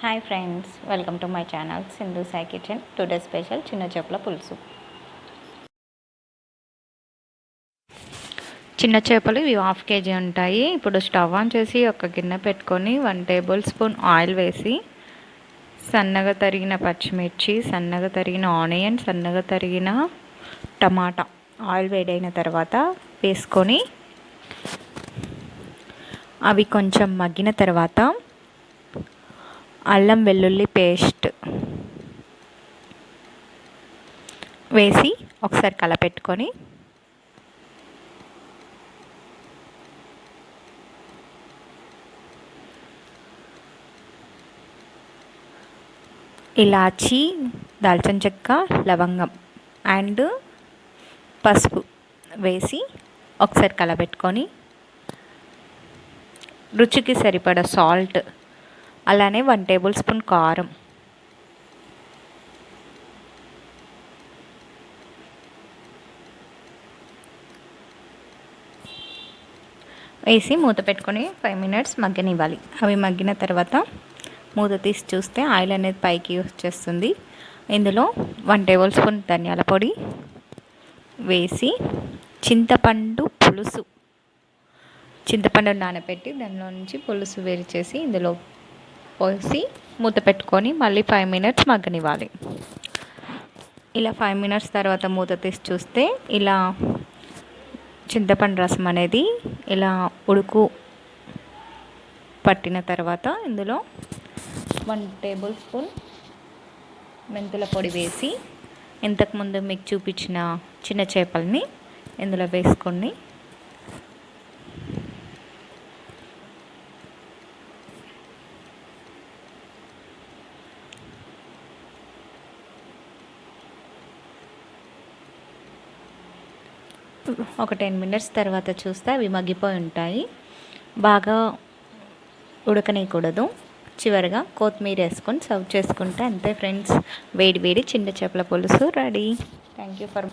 Hi friends, welcome to my channel Sindhu Sai kitchen. Today special చిన్న చేపల పులుసు. చిన్న చేపలు ఇవి 1/2 kg ఉంటాయి. ఇప్పుడు స్టవ్ ఆన్ చేసి ఒక గిన్నె పెట్టుకొని 1 టేబుల్ స్పూన్ ఆయిల్ వేసి సన్నగా తరిగిన పచ్చిమిర్చి, సన్నగా తరిగిన ఆనియన్, సన్నగా తరిగిన టమాటా ఆయిల్ వేడైన తర్వాత వేసుకొని అవి కొంచెం మగ్గిన తర్వాత అల్లం వెల్లుల్లి పేస్ట్ వేసి ఒకసారి కలపెట్టుకొని ఇలాచీ, దాల్చిన చెక్క, లవంగం అండ్ పసుపు వేసి ఒకసారి కలపెట్టుకొని రుచికి సరిపడా సాల్ట్, అలానే 1 టేబుల్ స్పూన్ కారం వేసి మూత పెట్టుకొని 5 మినిట్స్ మగ్గనివ్వాలి. అవి మగ్గిన తర్వాత మూత తీసి చూస్తే ఆయిల్ అనేది పైకి వచ్చేస్తుంది. ఇందులో 1 టేబుల్ స్పూన్ ధనియాల పొడి వేసి చింతపండు నానబెట్టి దానిలో నుంచి పులుసు వేరు చేసి ఇందులో పోసి మూత పెట్టుకొని మళ్ళీ 5 మినిట్స్ మగ్గనివ్వాలి. ఇలా 5 మినిట్స్ తర్వాత మూత తీసి చూస్తే ఇలా చింతపండు రసం అనేది ఇలా ఉడుకు పట్టిన తర్వాత ఇందులో 1 టేబుల్ స్పూన్ మెంతుల పొడి వేసి ఇంతకుముందు మీకు చూపించిన చిన్న చేపల్ని ఇందులో వేసుకొని ఒక 10 మినిట్స్ తర్వాత చూస్తే అవి మగ్గిపోయి ఉంటాయి. బాగా ఉడకనీయకూడదు. చివరిగా కొత్తిమీర వేసుకొని సర్వ్ చేసుకుంటే అంతే ఫ్రెండ్స్, వేడి వేడి చిన్న చేపల పులుసు రెడీ. Thank you for